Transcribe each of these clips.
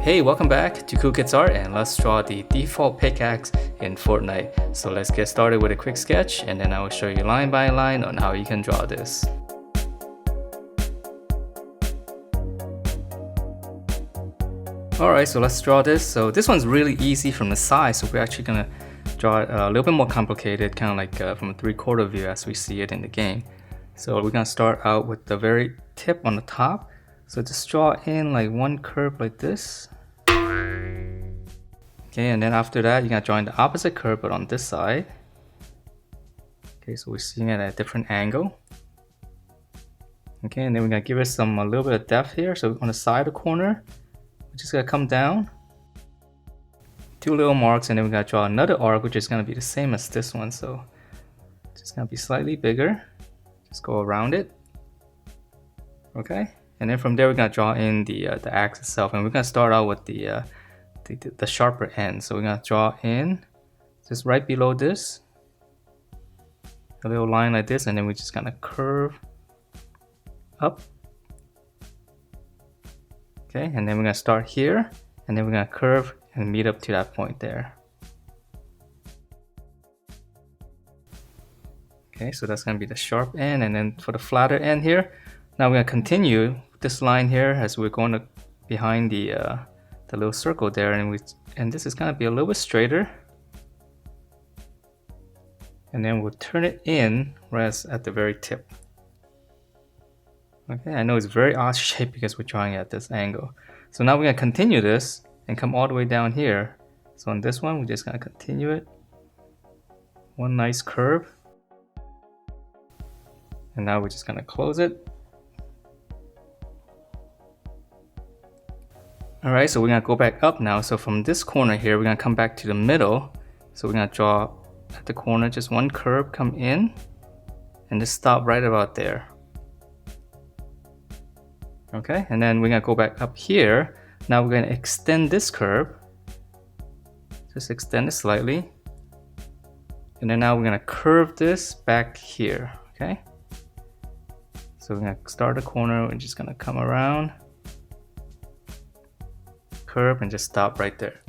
Hey, welcome back to Cool Kids Art, and let's draw the default pickaxe in Fortnite. So let's get started with a quick sketch, and then I will show you line by line on how you can draw this. Alright, so let's draw this. So this one's really easy from the side, so we're actually gonna draw it a little bit more complicated, kind of like from a 3/4 view as we see it in the game. So we're gonna start out with the very tip on the top. So just draw in like one curve like this. Okay, and then after that, you're gonna draw in the opposite curve but on this side. Okay, so we're seeing it at a different angle. Okay, and then we're gonna give it a little bit of depth here. So on the side of the corner, we're just gonna come down, two little marks, and then we're gonna draw another arc, which is gonna be the same as this one. So it's just gonna be slightly bigger. Just go around it. Okay, and then from there we're gonna draw in the axe itself, and we're gonna start out with the sharper end. So we're gonna draw in just right below this, a little line like this, and then we're just gonna curve up. Okay, and then we're gonna start here, and then we're gonna curve and meet up to that point there. Okay, so that's gonna be the sharp end, and then for the flatter end here, now we're gonna continue this line here as we're going to behind the little circle there, and this is gonna be a little bit straighter, and then we'll turn it in right at the very tip. Okay, I know it's very odd shape because we're drawing at this angle. So now we're gonna continue this and come all the way down here. So on this one, we're just gonna continue it, one nice curve, and now we're just gonna close it. Alright, so we're gonna go back up now. So from this corner here, we're gonna come back to the middle. So we're gonna draw at the corner just one curve, come in, and just stop right about there. Okay, and then we're gonna go back up here. Now we're gonna extend this curve. Just extend it slightly. And then now we're gonna curve this back here, okay? So we're gonna start the corner, we're just gonna come around, curve, and just stop right there.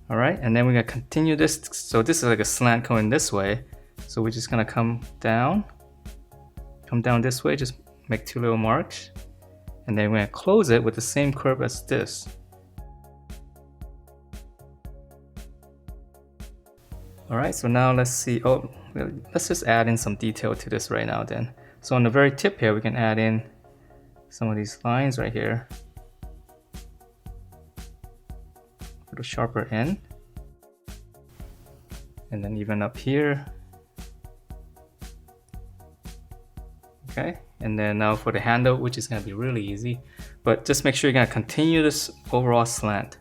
Alright, and then we're gonna continue this. So this is like a slant going this way. So we're just gonna come down this way, just make two little marks. And then we're gonna close it with the same curve as this. Alright, so now let's see. Oh, let's just add in some detail to this right now then. So on the very tip here, we can add in some of these lines right here. The sharper end, and then even up here. Okay, and then now for the handle, which is going to be really easy, but just make sure you're going to continue this overall slant.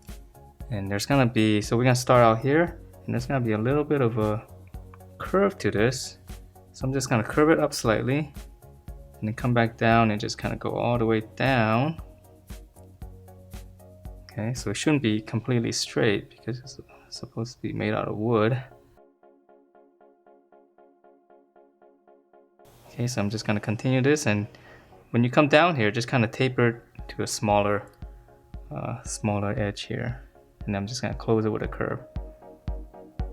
And there's going to be, so we're going to start out here, and there's going to be a little bit of a curve to this. So I'm just going to curve it up slightly, and then come back down and just kind of go all the way down. Okay, so it shouldn't be completely straight because it's supposed to be made out of wood. Okay, so I'm just going to continue this, and when you come down here, just kind of taper to a smaller edge here. And I'm just going to close it with a curve.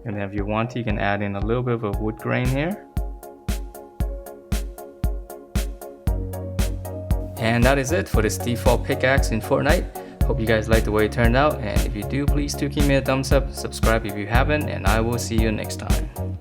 And then if you want to, you can add in a little bit of a wood grain here. And that is it for this default pickaxe in Fortnite. Hope you guys liked the way it turned out, and if you do, please do give me a thumbs up, subscribe if you haven't, and I will see you next time.